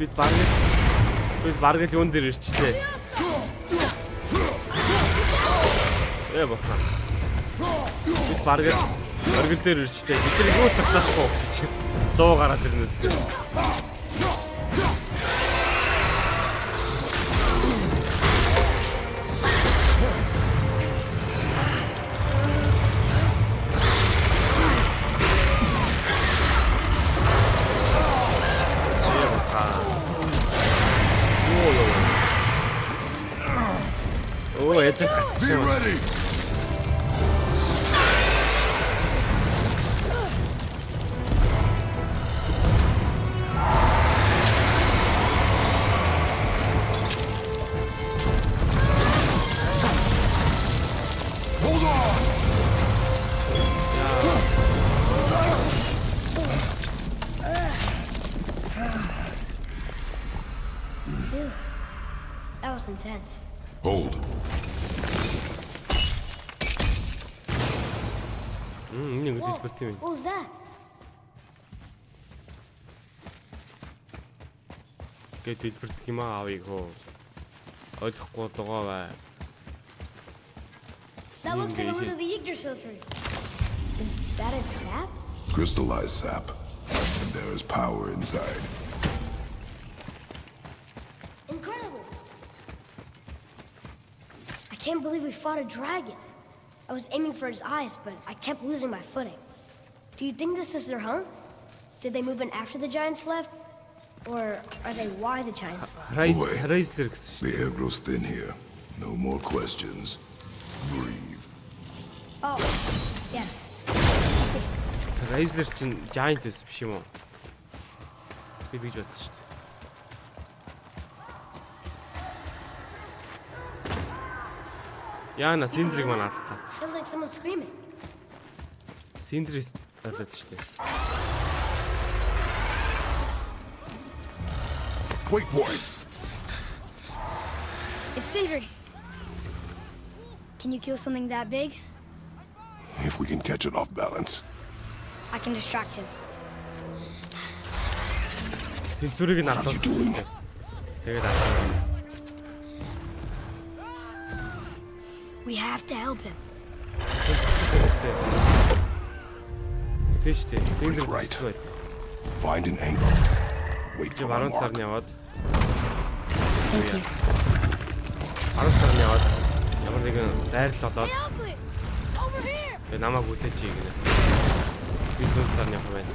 Бид баг л юун дээр ирчихлээ. Бахан. Бид баг л оргил дээр ирчихлээ. Бид нар юу таслахгүй гэж. Дуу гараад ирнэ үстэй. Oh, it's a be ready. Hold on. That was intense. Hold. What was that? Get it for schema avigo. Ойлгохгүй байгаа бай. That looks like a root of the Yggdrasil tree. Is that its sap? Crystallized sap. And there is power inside. Incredible! I can't believe we fought a dragon. I was aiming for his eyes, but I kept losing my footing. Do you think this is their home? Did they move in after the giants left? Or are they why the giants left? The air grows thin here. No more questions. Breathe. Oh, yes. Райзлер чинь giant биш юм уу? Би гэж бодсон шүү дээ. Яна Синдриг маань аллаа. Sounds like someone screaming. Синдрис аллаад шүү дээ. Wait, boy. It's Sindri. Can you kill something that big? If we can catch it off balance. I can distract him. Тэнцвэрийг нь аллаа. Тэгээд аллаа. We have to help him. Break right. Find an angle. Wait for my mark. Thank you. Ямар нэгэн дайрал болоод би намайг хүлээж ий гэнэ. Би зөв тарны явах байна.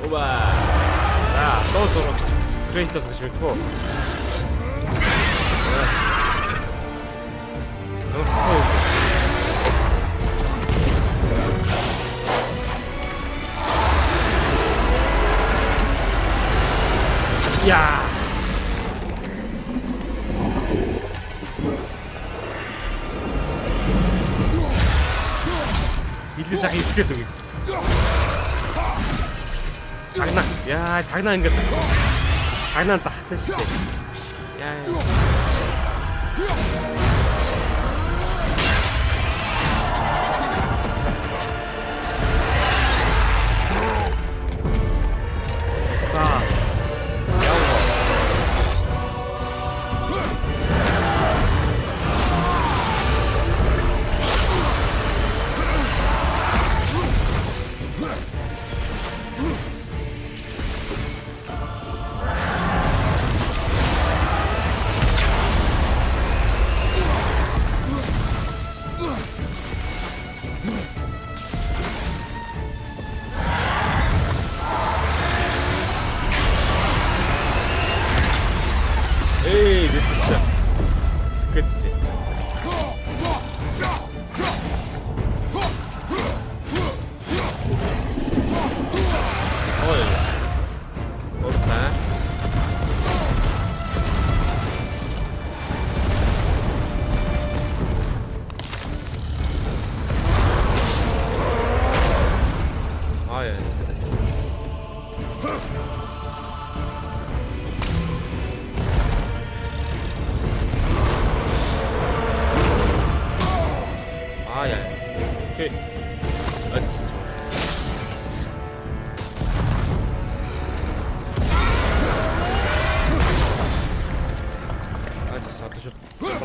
Оба. Тоо сурагч. Крейтос гэж мэдвэ. Yeah. Билээ сах ихгээд үгүй. Тагнаа. Яа, тагнаа ингээд. Тагнаа захтай шүү дээ. Яа.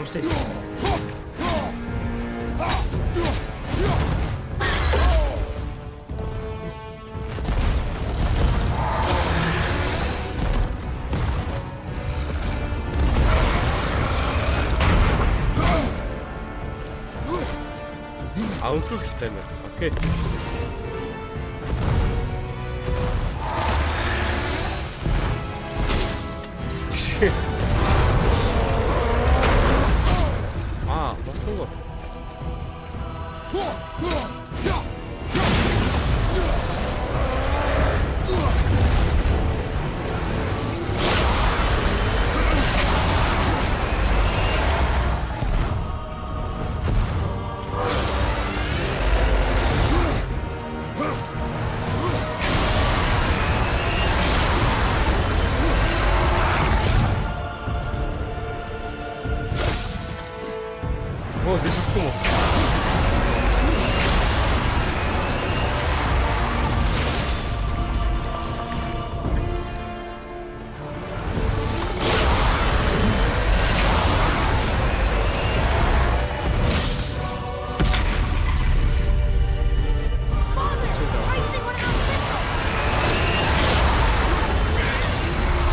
없애. 아웃풀 시스템이야. 오케이. 아, 맞쓴 거. 내 속도 뭐.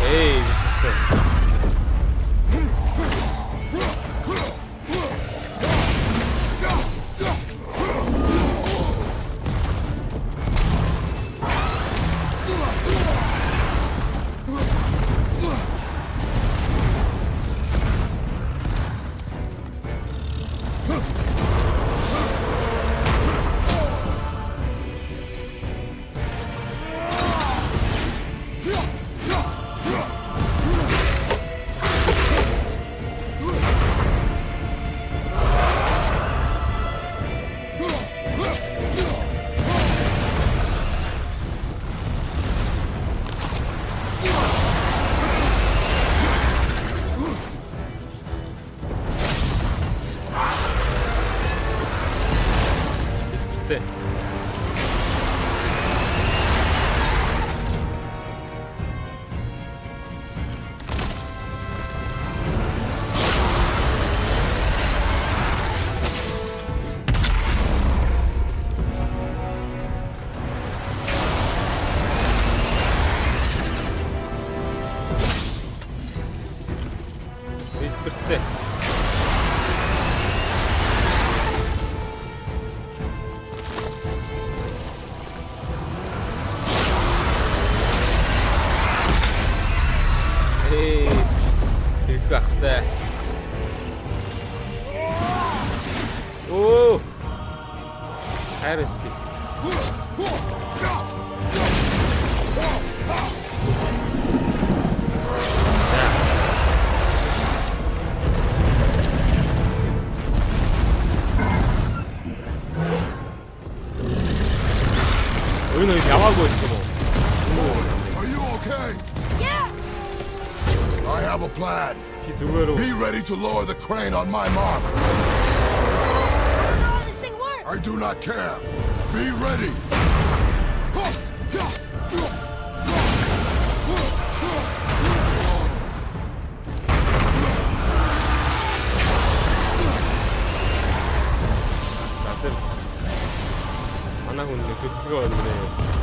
에이, 미쳤어. 네. 글쎄. 에이, 될것 같다. 오, 하이레스키. 여기는 야마고 있어 뭐. Are you okay? Yeah! I have a plan. 두 배로. Be ready to lower the crane on my mark. I don't know how this thing works! I do not care. Be ready. 나한테 안 하고 있는데 그 피가 왔는데.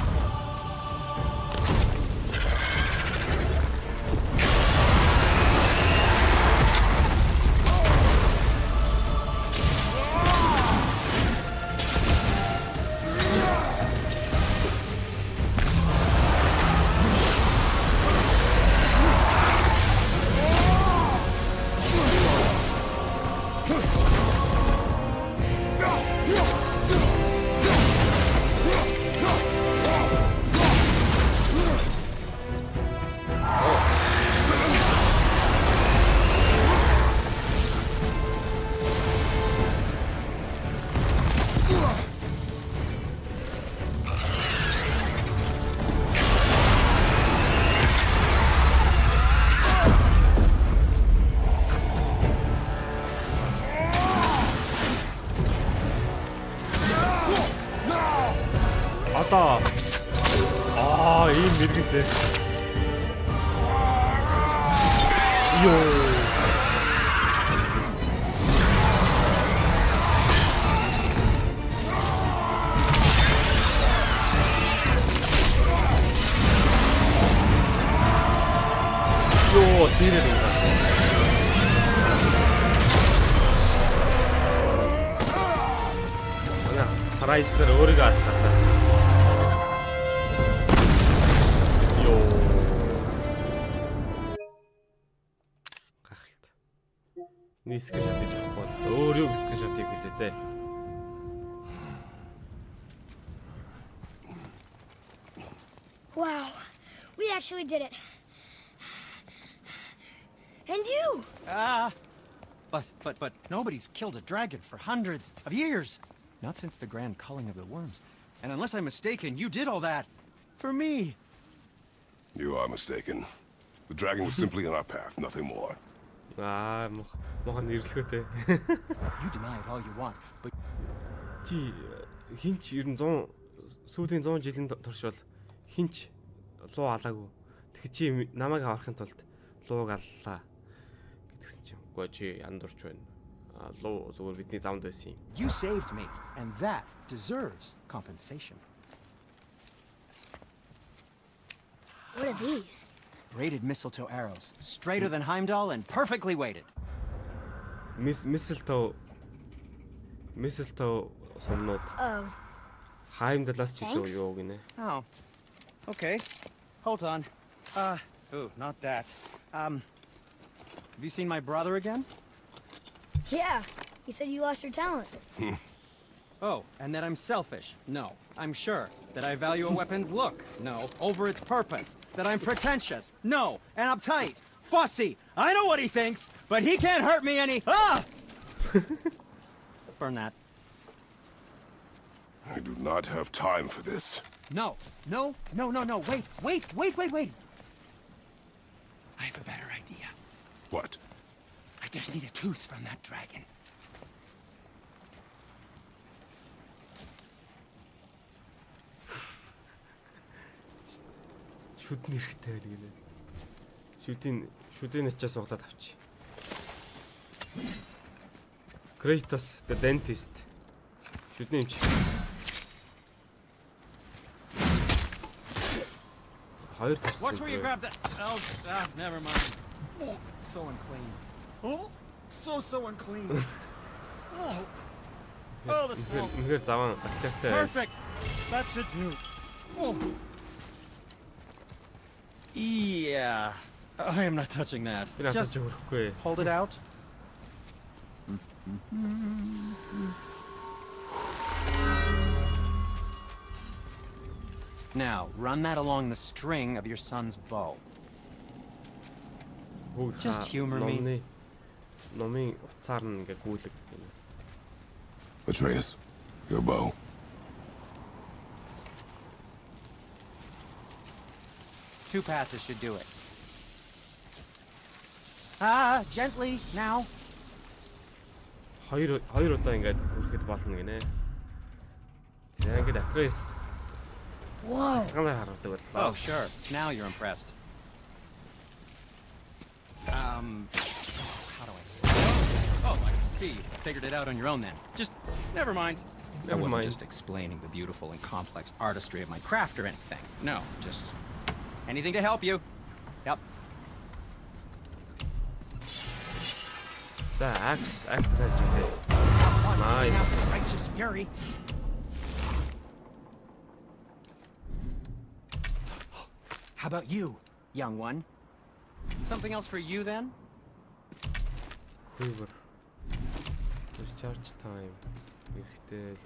맞다. 아, 에임 내리겠대. 이요. Йоо, дээрээ юм. Ана, Прайстер өөрийгөө аллаа та. Йоо. Гахалт. Нийсгэж шатаж авахгүй. Өөрөө гисгэж шатыг хэлээ дээ. Wow, we actually did it. And you! But nobody's killed a dragon for hundreds of years. Not since the grand culling of the worms. And unless I'm mistaken, you did all that for me. You are mistaken. The dragon was simply in our path, nothing more. Мохон нэрлэхөөтэй. You deny it all you want, but Чи хинч ер нь 100 сүүлийн 100 жилийн турш бол хинч луу алаагүй. Тэгэхээр чи намайг аврахын тулд лууг аллаа гэдгсэн чинь үгүй чи яндурч байна. Луу зүгээр бидний замд байсан юм. you saved me, and that deserves compensation. What are these? Braided mistletoe arrows, straighter than Heimdall and perfectly weighted. Mistletoe сумнууд Oh, Heimdall-аас ч илүү Thanks. юу гинэ. Oh, okay. Hold on. Ooh, not that. Have you seen my brother again? yeah. He said you lost your talent. Oh, and that I'm selfish? No, I'm sure. That I value a weapon's look? No, over its purpose. That I'm pretentious? No, and uptight, fussy. I know what he thinks, but he can't hurt me any. Ah! Burn that. I do not have time for this. No. Wait. I have a better idea. What? I just need a tooth from that dragon. Шүдний хэрэгтэй байл гинэ. Шүдийн ачаа суглаад авчи. Kratos the dentist. Шүдний эмч. Хоёр талч. Watch where you grab that. Oh, never mind. Oh, so unclean. Oh, so unclean. Oh, the smell. Үнэхээр заван ачаатай. Perfect. That should do. Oh. Yeah. I am not touching that. Би надад Just ч өрөхгүй. hold it out. Now, run that along the string of your son's bow. Just humor me. Номын утсаар нь ингээ гүйлэг гинэ. Atreus, your bow. Two passes should do it. Gently now. Хоёр удаа ингээд хүрэхэд болно гинэ. За ингээд Atreus Whoa. ганаар хардаг Oh, боллоо. sure. Now you're impressed. How do I say it? Oh, I see. You figured it out on your own then. Just, never mind. I Never wasn't mind. just explaining the beautiful and complex artistry of my craft or anything. No, just anything to help you. Yep. За акс сайн зүйлээ. Nice. Righteous fury. How about you, young one? Something else for you then? Quiver. Recharge time. Хэрэгтэй.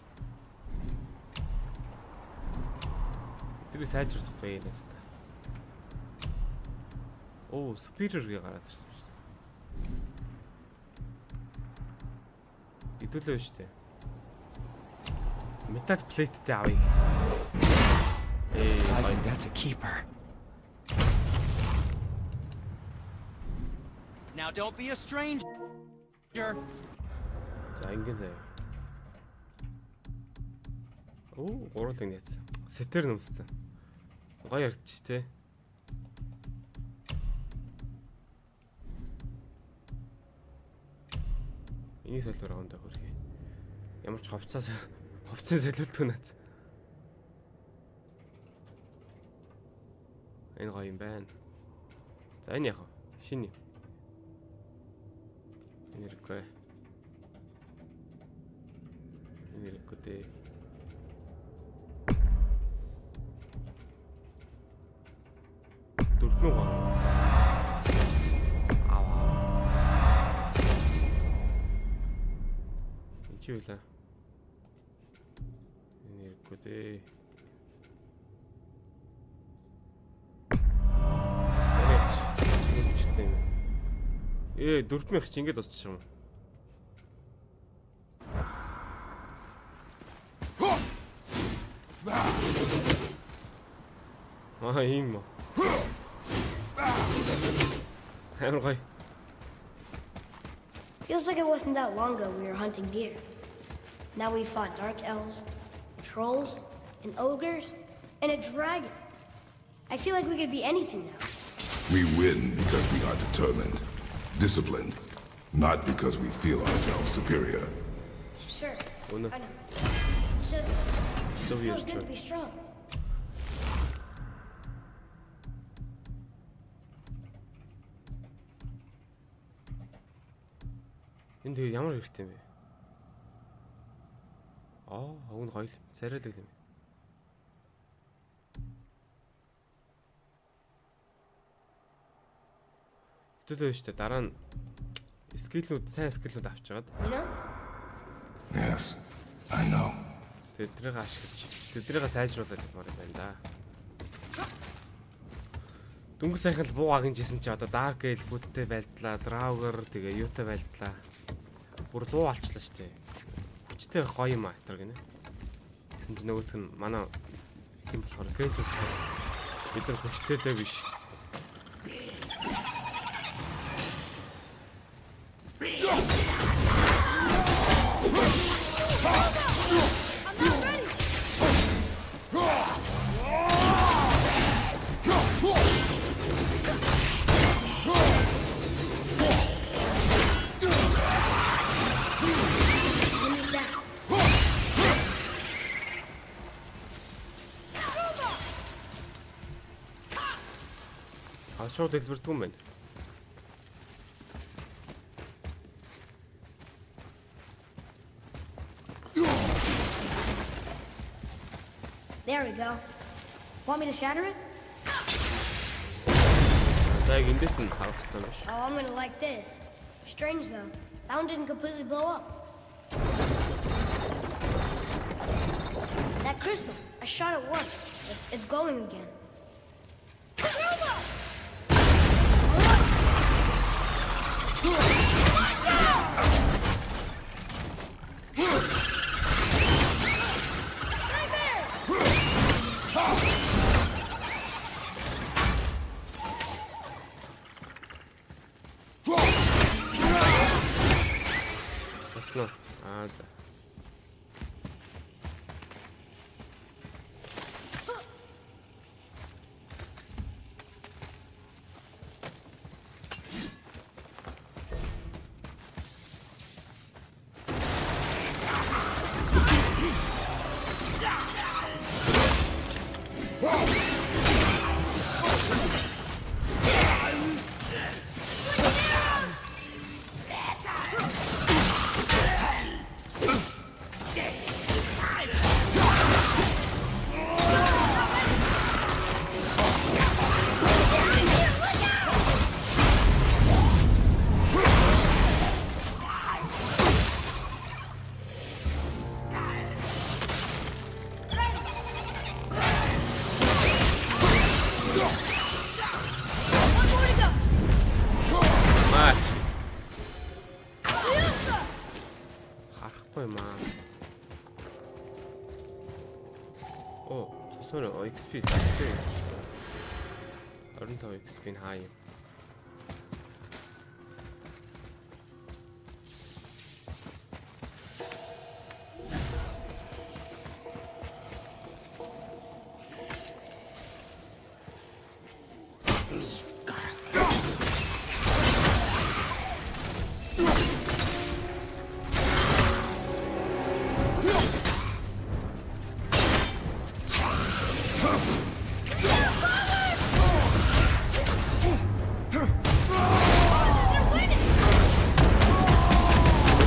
Тэр сайжруулахгүй юм байна. Оо, superior-гээ гараад ирсэн байна. Идүүлээ шүү дээ. Metal plate-тэй авъя гэсэн. I think that's a keeper. Now don't be a stranger. За ингэ заяа. Оо, гурлын яц. Сетер нөмссөн. Гоё ярьчих те. Энийг солиор авандаа хөрхий. Ямар ч ховцсон солиулдаг наац. Энэ гоё юм байна. За энэ яах вэ? Шинэ. Энергүй. Энергүй дээ. Дөрвөн гоо. Аваа. Энд чи үлээ. Энергүй дээ. Дөрвөн их чи ингэж дуусчих юм. Ийм. Амар гоё. Feels like it wasn't that long ago we were hunting deer. Now we fought dark elves, trolls, and ogres, and a dragon. I feel like we could be anything now. We win because we are determined, disciplined, not because we feel ourselves superior. Sure. Oh, no. I know. It's just So it feels weird, good to be strong. Энд тэгээ ямар хэрэгтэй юм бэ? Уг нь гоё. Царайлаг юм. Хэвдээ шүү дээ. Дараа нь скиллүүд, сайн скиллүүд авчигаад You know? Yes, I know. тэднийг ашиглаж, тэднийг сайжруулах юмар байна да. Дөнгөж сайхан л буу агийн жисэн чи одоо Dark Elf-үүдтэй байлдлаа, Draugr тэгээ юутай байлдлаа. Бүр луу алчлаа штэ. Хүчтэй гоё юм атар гинэ. Гэсэн чи нөгөөх нь манай юм болохоор Kratos бид нар хүчтэйдээ биш. Шууд дэлбэрдэг юм байна. There we go. Want me to shatter it? За эндээс нь харах хэрэгтэй биш. Oh, I'm gonna like this. Strange though. That one didn't completely blow up. That crystal. I shot it once. It's glowing again. За. XP тагтай. 25 XP нь хаа юм.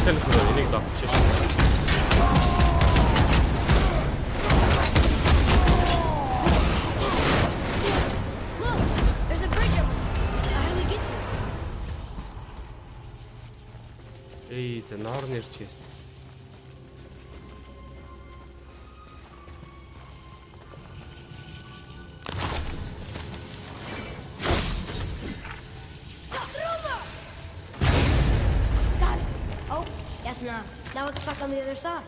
Тань хөрөө энийг давчих. Look, there's a bridge over there. How do we get to it? Эй, за ноор нэрч хийсэн. Got it. Oh, guess not. Now it's stuck on the other side.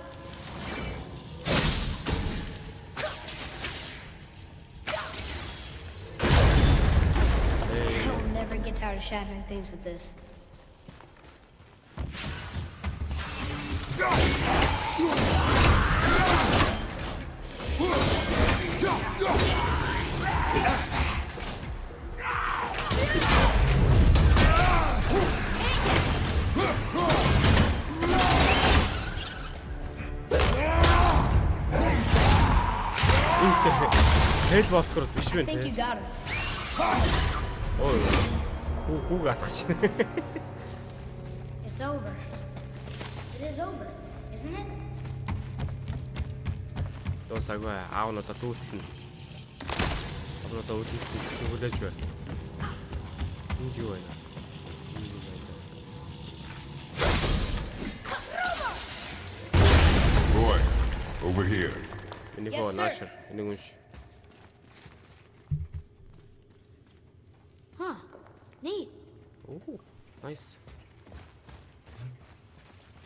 I will never get tired of shattering things with this. Хэл болохоор биш I вэ think you те. got it. Ой. Хүүг алгач. It's over. It is over, isn't it? Дуусаагүй аав нь одоо дүүтлэн. Одоо үлдсэн хүлээж байна. Энд юу байна? Boy, over here. Энийг Yes, sir. наашир. Энийг унш. Huh. Neat. Оо, nice.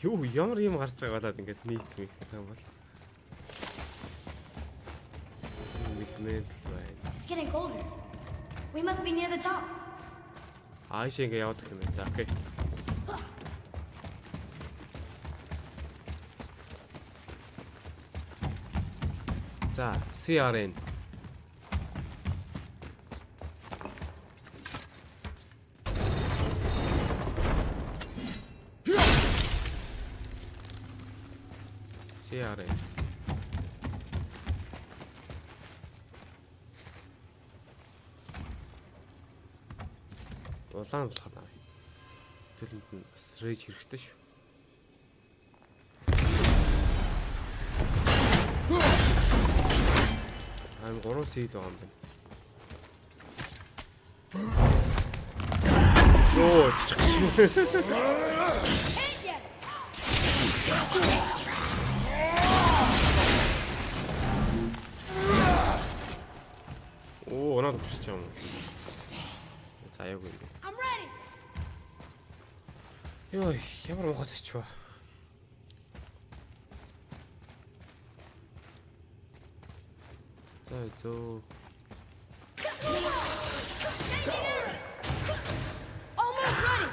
Юу ямар юм гарч байгаа болоод ингээд нийт мэт юм бол. Мэдмэл байна. It's getting colder. We must be near the top. Ааш ингээ яваад гэх юм байна. За, окей. За, CRN. CRN. Улаан болохоор наа. Төлөнд нь бас рейж хэрэгтэй шүү. I'm 3 сил байгаа юм байна. Оо, Оо, надад бичиж юм. За яг үгүй. I'm ready. Йоо, ямар муухай зочваа. За зөө. Almost ready.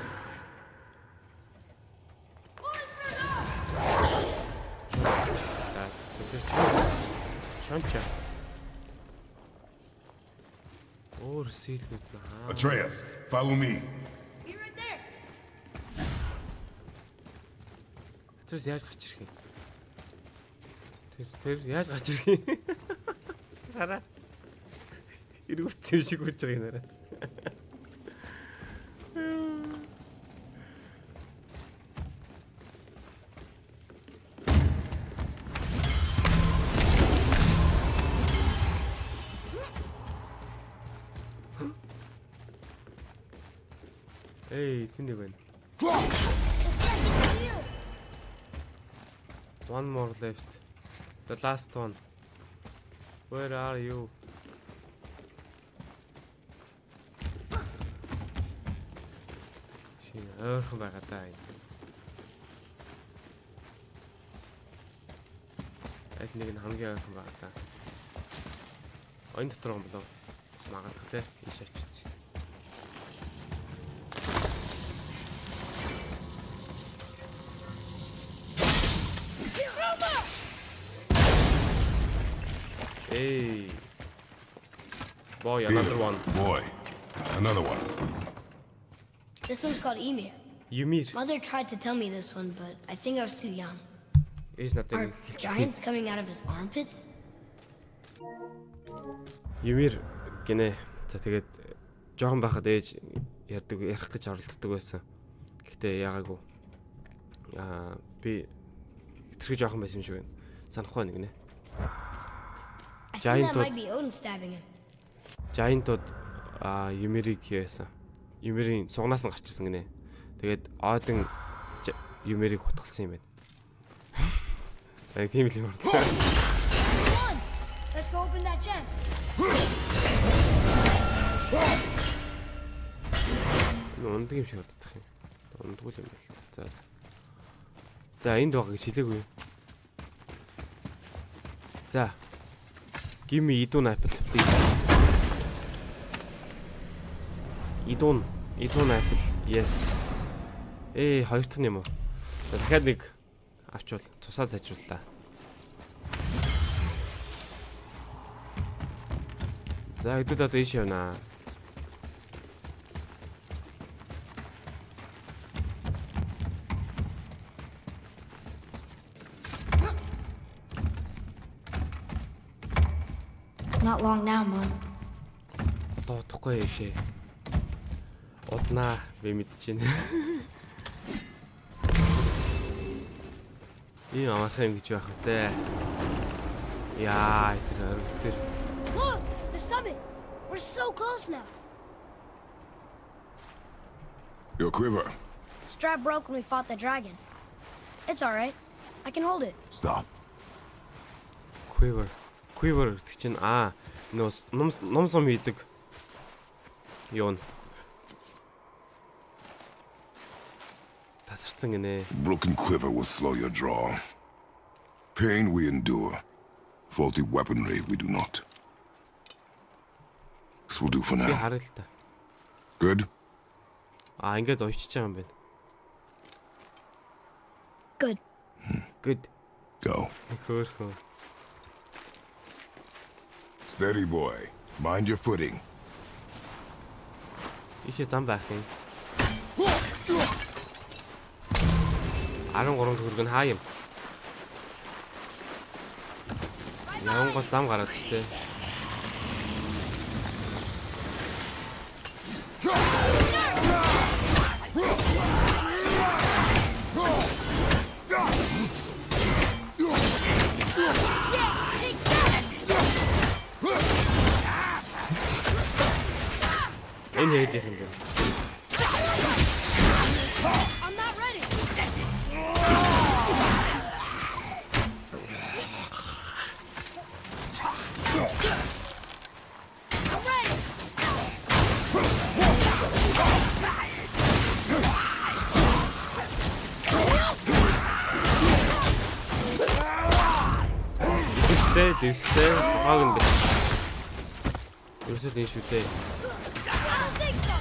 За, чамча. Өөр сэлгүүд наа. Atreus, follow me. Be right there. Тэрс яаж гарч ирэх юм? Тэр яаж гарч ирэх юм? Хараа. Иргүүцсэн шиг үж байгаа юм арай. Эй, тэнд байна. One more left. The last one. Where are you? Шинэ ойрхон байгаа даа. Эд нэг нь хамгийн ойрхон байгаа даа. Ойн дотор юм болов. Магадгүй те. Ийш очиж. Hey. Boy, another one. Boy, another one. This one's called Emir. Ymir. Mother tried to tell me this one, but I think I was too young. Is not Are any. giants coming out of his armpits? Ymir гинэ. За тэгээд жоохон байхад ээж ярих гэж оролддог байсан. Гэхдээ яагаагүй. Би хитрхи жоохон байсан юм шиг байна. Санахгүй нэг нэ. I think Giant that would- might be Odin stabbing him. Giant-ууд Юмерийг хийсэн. Юмерийн сугнаас нь гарч ирсэн гинэ. Тэгээд Один Юмерийг хутгалсан юм байна. Тийм л юм байна. Come on! Let's go open that chest. Ундаг юм шиг боддог юм. Ундаггүй юм байна. За энд байгаа гэж хэлээгүй. За. Give me Idun apple please. Idun apple. Yes. Хоёр дахь нь юм уу? За дахиад нэг авчвал тусаад хажууллаа. За хэдүүд одоо ийш явнаа. Not long now, Mom. Одоо удахгүй яашээ. Уднаа би мэдчихэв. Ийм амархан юм гэж байх үтэй. Яа, тэр. Look! The summit! We're so close now. Your quiver. Strap broke when we fought the dragon. It's alright. I can hold it. Stop. Quiver гэдэг чинь ном сум хийдэг. Юун. Тасарсан гинэ. Broken quiver will slow your draw. Pain we endure. Faulty weaponry we do not. This will do for Би now. харъя л та. Good? Ингээд уйчиж байгаа юм байна. Good. Good. Go. Хөөхөө. Steady, boy. Mind your footing. Ишээ зам байх юм. 13 төгрөг нь хаа юм? Явангол зам гараад штэ. Энэ хийх юм бэ? I'm not ready. I'm ready. Дэвстэй хааг юм бэ? Юусад энэ шүтээ. I don't think so.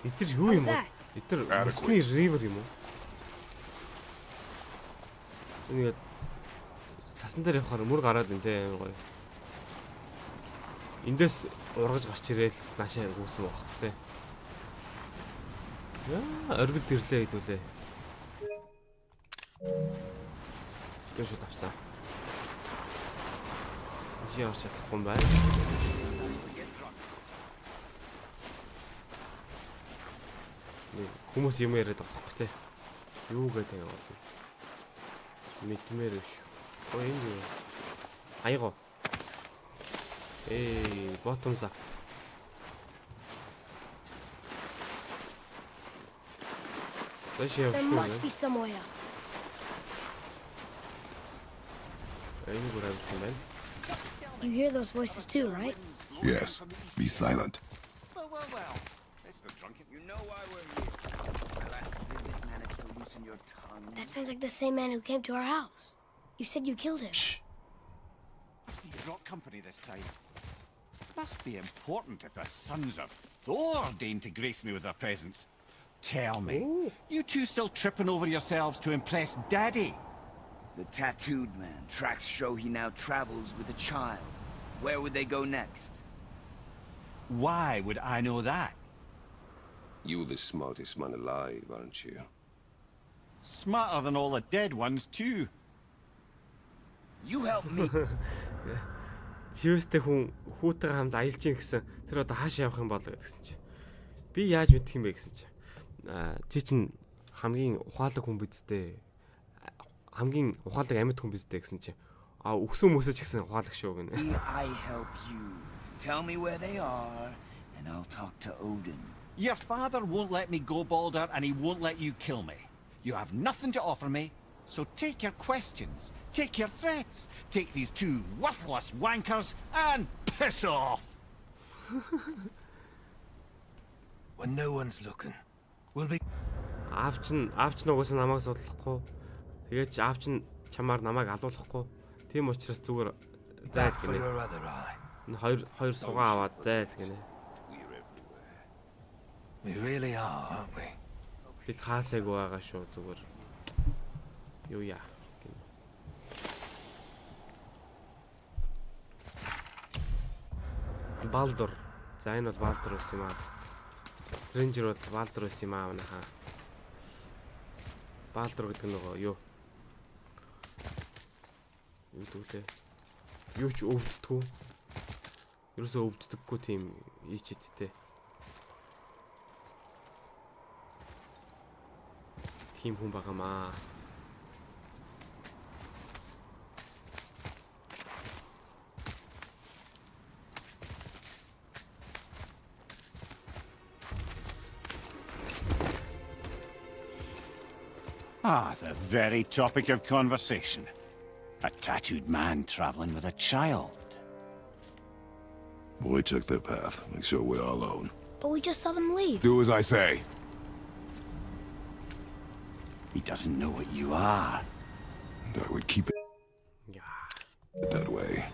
Итэр юу юм бэ? Итэр усны ривер юм уу? Ингээд цасан дээр явахаар мөр гараад байна те гоё. Эндээс ургаж гарч ирээл наашаа гүйсэн баг те. Яа, оргил тэрлээ хэдүүлээ. Скэшот авсан. Чи явж чадахгүй юм байна. Хүмүүс юм яриад байгаа хөөх те. Юу гэдэг юм бэ? Мэдмээр биш. Ой энэ юу? Айго. Bottoms up. There must be some way out. You hear those voices too, right? Yes. Be silent. Well. It's the drunken. You know why we're here. My last visit managed to loosen your tongue. That sounds like the same man who came to our house. You said you killed him. Shh. You brought company this time. Must be important if the sons of Thor deign to grace me with their presence. Tell me, you two still tripping over yourselves to impress Daddy? The tattooed man. Tracks show he now travels with a child. Where would they go next? Why would I know that? You the smartest man alive, aren't you? Smarter than all the dead ones, too. You help me. Живэстэй хүн хүүтэйгээ хамт аялж ийн гэсэн тэр одоо хаашаа явах юм бол гэсэн чи. Би яаж мэдэх юм бэ гэсэн чи. Чи чинь хамгийн ухаалаг хүн биздээ. Хамгийн ухаалаг амьд хүн биздээ гэсэн чи. Өгсөн хүмүүсээ ч гэсэн ухаалаг шүү гэнэ. I help you. Tell me where they are, and I'll talk to Odin. Your father won't let me go, Balder, and he won't let you kill me. You have nothing to offer me, so take your questions, take your threats, take these two worthless wankers, and piss off! When no one's looking, we'll be... Аав чинь угаасаа намайг судлахгүй. Тэгээд ч аав чинь чамаар намайг алуулахгүй. Тийм учраас зүгээр зайд back for гинэ. your other eye. Хоёр сугаан аваад зайд гинэ. We really are, aren't we? Бид хаасайг байгаа шүү зүгээр. Юу яа. Балдур. За энэ бол Балдур байсан юм аа. Stranger бол Балдур байсан юм аа манайхаа. Балдур гэдэг нь нөгөө юу? Юу гэвэл юу ч өвддөггүй. Ерөөсөө өвддөггүй тийм ийчэдтэй. Тийм хүн байгаамаа. Ah, the very topic of conversation. A tattooed man traveling with a child. Boy, check their path. Make sure we're all alone. But we just saw them leave. Do as I say. He doesn't know what you are. And I would keep Яа. it that way.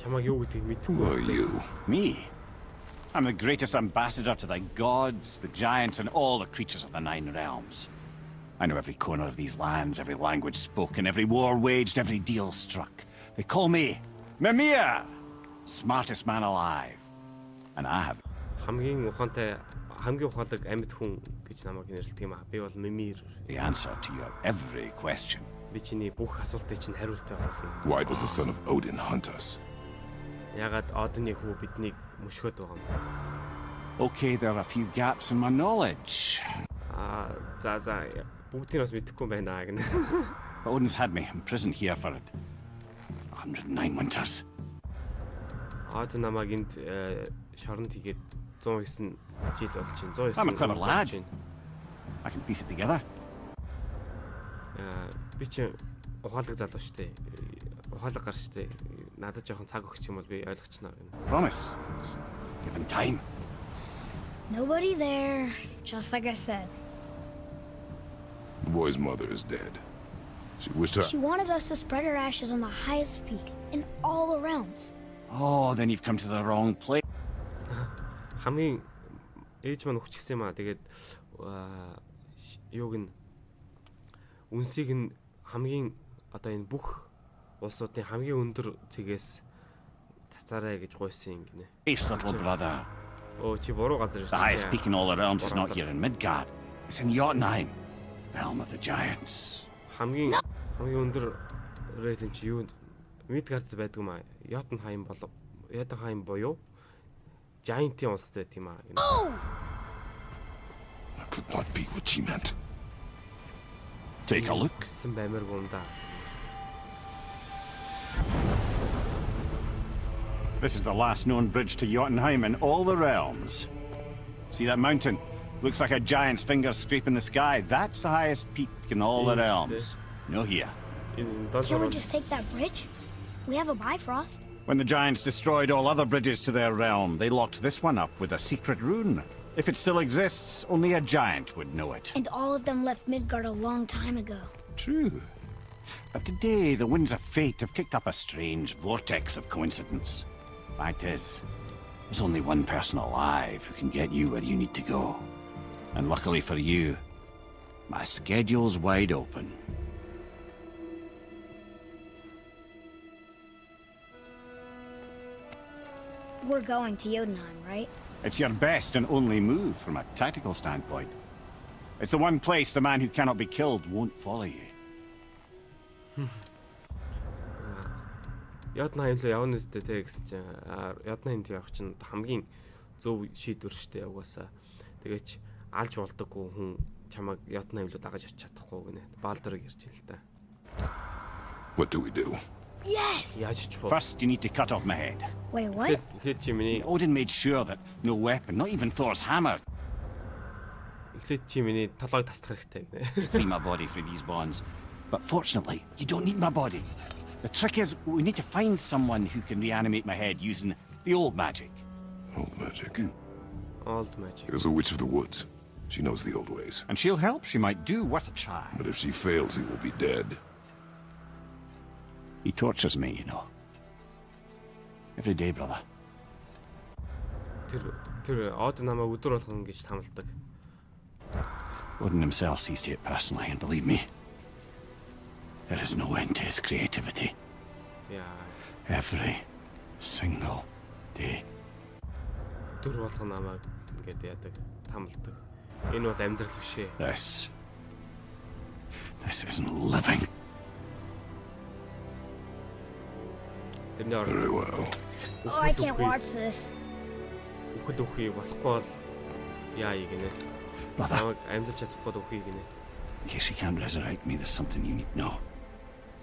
Чамаг юу гэдгийг мэдгүй Who are байна. you? Me? I'm the greatest ambassador to the gods, the giants, and all the creatures of the Nine Realms. I know every corner of these lands, every language spoken, every war waged, every deal struck. They call me Mimir, smartest man alive. And I have... Хамгийн ухаалаг амьд хүн гэж намайг нэрлэдэг юм аа. Би бол Мимир. the answer to your every question. Би чиний бүх асуултыг чинь хариулт байгаа юм. Why does the son of Odin hunt us? Ягаад Одны хүү биднийг мөшгöd байгаа юм. Okay, there are a few gaps in my knowledge. За бүгдийг бас мэдэхгүй байна гэнэ. Odin's had me imprisoned here for 109 winters. Од намайг энд шоронд хийгээд 109 жил болж байна. 109. I'm a clever lad. I can piece it together. Би чи ухаалаг залуу штэ. Ухаалаг гар штэ. Надад жоохон цаг өгч юм бол би ойлгочихно гэнэ. Promise. Just give him time. Nobody there, just like I said. The boy's mother is dead. She wished her... She wanted us to spread her ashes on the highest peak in all the realms. Oh, then you've come to the wrong place. Хамгийн ээж маань өгчихсэн юм аа. Тэгээд юуг нь үнсийг нь хамгийн одоо энэ бүх улсуудын хамгийн өндөр цэгээс цацаарай гэж гуйсан юм гинэ. Ace, little brother. Оо чи буруу газар ирсэн. The highest peak in all the realms is not here in Midgard. It's in Jotunheim, realm of the giants. Хамгийн өндөр рейт юм чи юу Midgard байдаг юм аа. Jotunheim буюу Giant-ийн улстай тийм аа. That could not be what she meant. Take a look. Гэсэн баймаар гүн да. This is the last known bridge to Jotunheim in all the realms. See that mountain? Looks like a giant's finger scraping the sky. That's the highest peak in all the realms. No here. Can't we just take that bridge? We have a Bifrost. When the giants destroyed all other bridges to their realm, they locked this one up with a secret rune. If it still exists, only a giant would know it. And all of them left Midgard a long time ago. True. But today, the winds of fate have kicked up a strange vortex of coincidence. Fact is, there's only one person alive who can get you where you need to go. And luckily for you, my schedule's wide open. We're going to Jotunheim, right? It's your best and only move from a tactical standpoint. It's the one place the man who cannot be killed won't follow you. Ядна хэмлээ явна үстэй те гэсэн чинь ядна хэмлээ явах чинь хамгийн зөв шийдвэр штэ угаасаа. Тэгээч алж болдоггүй хүн чамайг ядна хэмлээ дагаж очих чадахгүй гинэ. Балдарыг ярьж ил та. What do we do? Yes! Яаж ч First, you need to cut off my head. Wait, what? Хэд чи миний Odin made sure that no weapon, not even Thor's hammer, эхлээд чи миний толгойг тасдах хэрэгтэй гинэ. could free my body from these bonds. But fortunately, you don't need my body. The trick is, we need to find someone who can reanimate my head using the old magic. Old magic. Old magic. There's a witch of the woods. She knows the old ways. And she'll help. She might do worth a try. But if she fails, he will be dead. He tortures me, you know. Every day, brother. Тэр од намайг өдөр болгон гэж тамалдаг. Odin himself sees to it personally, and believe me, there is no end to his creativity. Яа. Every single day. Өдөр болгон намайг ингээд яадаг, тамалдаг. Энэ бол амьдрал биш ээ. This isn't living. Тэрний орон Very well. Oh, I can't watch this. үхэл үхий болохгүй бол яа гинэ. Brother, Намайг амьдч чадахгүй үхий гинэ. in case he can't resurrect me, there's something you need to know.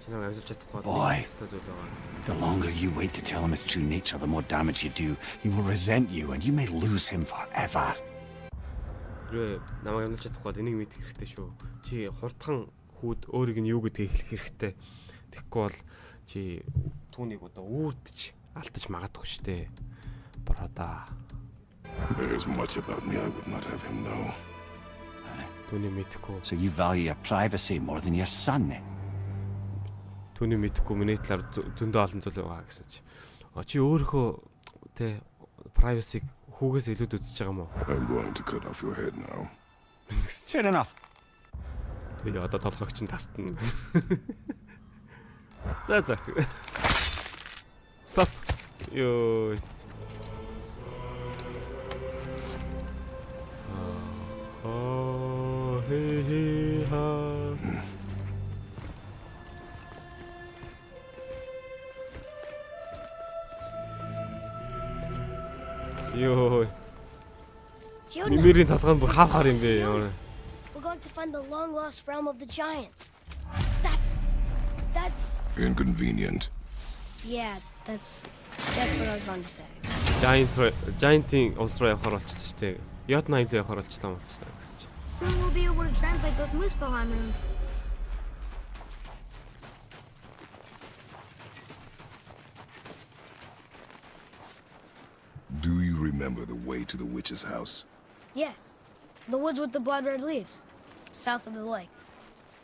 Чи намайг амьдч чадахгүй Boy. хэвээр зүйл байгаа. The longer you wait to tell him his true nature, the more damage you do. He will resent you, and you may lose him forever. Хэрвээ намайг амьдч чадахгүй бол энийг мэдэх хэрэгтэй шүү. Чи хурдхан хүүд өөрийг нь юу гэдгийг хэлэх хэрэгтэй. Тэгэхгүй бол чи түүнийг одоо үүрдэж алдаж магадгүй штэ. Брада. There's much about me I would not have him know. Түүнийг мэдэхгүй. So you value your privacy more than your son. Түүнийг мэдэхгүй миний талаар зөндөө олон зүйл байгаа гэсэн чи. Чи өөрийнхөө тэ privacy хүүгээс илүүд үзэж байгаа юм уу? I'm going to cut off your head now. Fair enough. Тэгээ одоо толгойг чинь тастна. За. Сап. Ёо. Хей ха. Ёо. Yodna, Мимирийн толгой нь бүр хавхаар юм бэ ямар. we're going to find the long-lost realm of the giants. That's... Inconvenient. Yeah, that's what I was going to say. Giant-ийн улс руу явахаар болчихсон шүү дээ. Ядна хэмлээ явахаар болчихлоо гэсэн чи. Soon we'll be able to translate those Muspelheim runes. Do you remember the way to the witch's house? Yes, the woods with the blood-red leaves, south of the lake.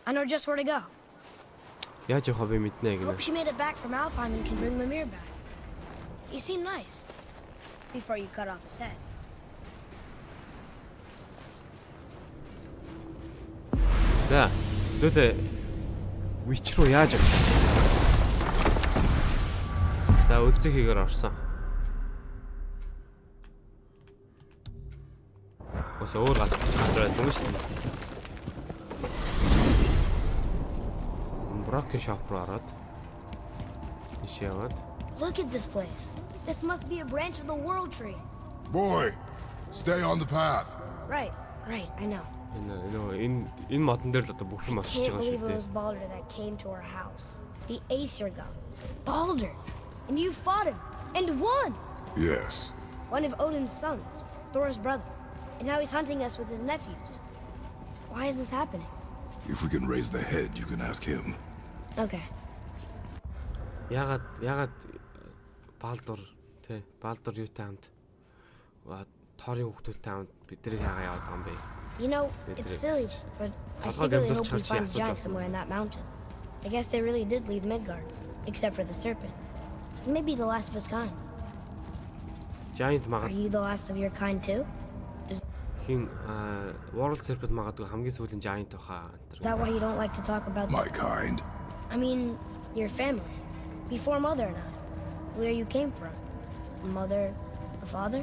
I know just where to go. Яаж явах вэ мэднэ гинэ. Hope she made it back from Alfheim and can bring Mimir back. He seemed nice. Before you cut off his head. За, хэдүүлээ witch руу яаж явах? За, үлцэг хийгээр орсон. Ос өөр газар дөнгөж шүү дээ. Broken shop руу ороод. Иш яваад. Look at this place. This must be a branch of the World Tree. Boy, stay on the path. Right, I know. Энэ модон дээр л одоо бүх юм осч Can't байгаа believe шүү it дээ. was Baldur that came to our house. The Aesir god. Baldur! And you fought him. And won! Yes. One of Odin's sons. Thor's brother. And now he's hunting us with his nephews. Why is this happening? If we can raise the head, you can ask him. Okay. Ягаад Балдур юутай хамт Торын хүүхдүүдтэй хамт бидний яагаад яваад байгаа юм бэ? You know, it's silly, but I secretly hope we find a giant somewhere in that mountain. I guess they really did leave Midgard, except for the serpent. He may be the last of his kind. Giant Are магад you the last of your kind too? хин World Serpent магадгүй хамгийн сүүлийн Giant баха. Is that why you don't like to talk about My kind. I mean, your family. Before Mother and I. Where you came from. A mother, a father?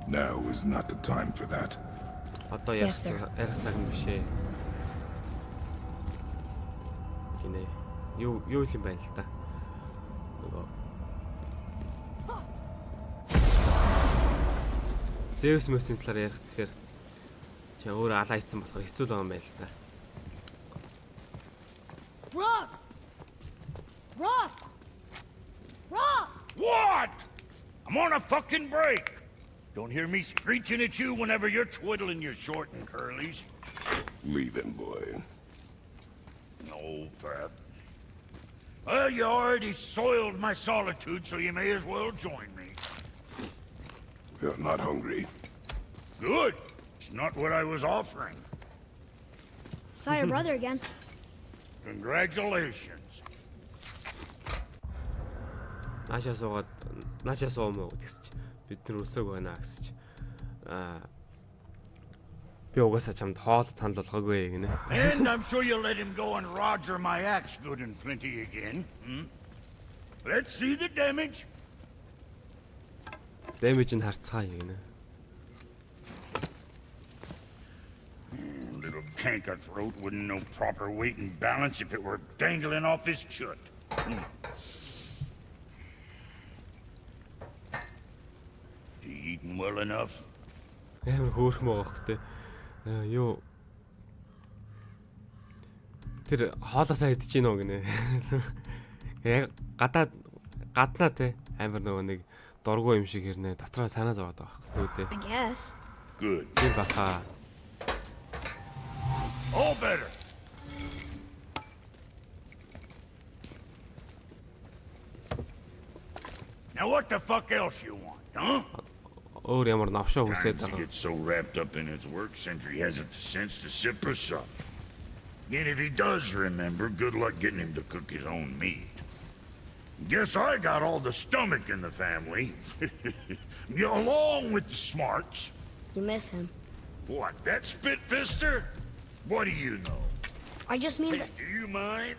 Now is not the time for that. Одоо Yes, sir. ярих цаг нь биш ээ. Гинэ. Юу юм байна л та. Нөгөө Zeus мөсийн талаар ярих тэгэхээр чи өөрөө алаа ийцэн болохоор хэцүү байгаа юм байна л та. Rock! Rock! Rock! What? I'm on a fucking break. Don't hear me screeching at you whenever you're twiddling your short and curlies. Leave him, boy. No, Fab. Well, you already soiled my solitude, so you may as well join me. We are not hungry. Good. It's not what I was offering. Saw your brother again. Congratulations. Наашаа суумаа гэсэн чи бид нар өсөөг байна гэсэн чи би угаасаа чамд хоол санал болгоогүй гинэ. And I'm sure you'll let him go and Roger my axe good and plenty again. Hmm? Let's see the damage. Дэмэж нь харцгаая гинэ. Little canker throat wouldn't know proper weight and balance if it were dangling off his chut. You eating well enough? Амар хөөрхөн байгаа хөх те. Юу тэр хоолоосаа идэж гинөө гинэ. Яг гаднаа те амар нөгөө нэг дургу юм шиг хэрнэ дотроо санаа зовоод байгаа хөх түү те. I guess. Good. Тийм баха. All better. Now what the fuck else you want, huh? Өөр ямар навшаа үсээд Times he байгаа. gets so wrapped up in his work, Sentry hasn't the sense to sip or sup. And if he does remember, good luck getting him to cook his own meat. Guess I got all the stomach in the family. Along with the smarts. You miss him. What, that spit-fister? What do you know? I just mean Hey, that... do you mind?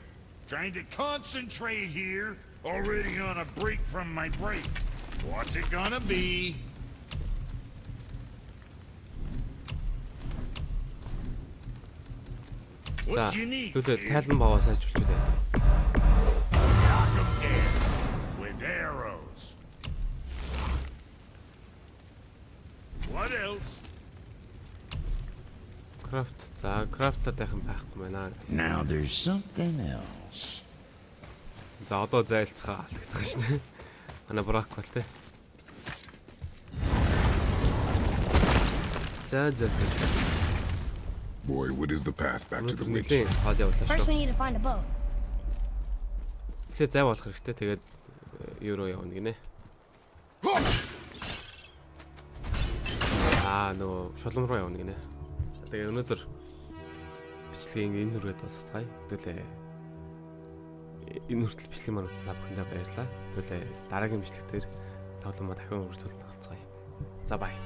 Trying to concentrate here, already on a break from my break. What's it gonna be? За What you need? түүлээ kid? тайлан баваа сайжруулчихлаа. Knock 'em dead with arrows. What else? Крафт. За крафтад байхын байхгүй байна. Now there's something else. За одоо зайлцгаа алдагдах шнэ. Манай брак бол те. За. Boy, what is the path back to the witch? Нэгэн хоол явуулаа First шүү. we need to find a boat. Тэгээ зай болох хэрэгтэй. Тэгээд юу руу явна гинэ. Нөө шулам руу явна гинэ. Тэгээ өнөөдөр бичлэгийн энэ хүрээд дуусгацгаая. Хэвлээ энэ хүртэл бичлэг маань үзсэн та бүхэндээ баярлалаа. Хэвлээ дараагийн бичлэг дээр тоглоомоо дахин үргэлжлүүлэлт олцгаая. За бай.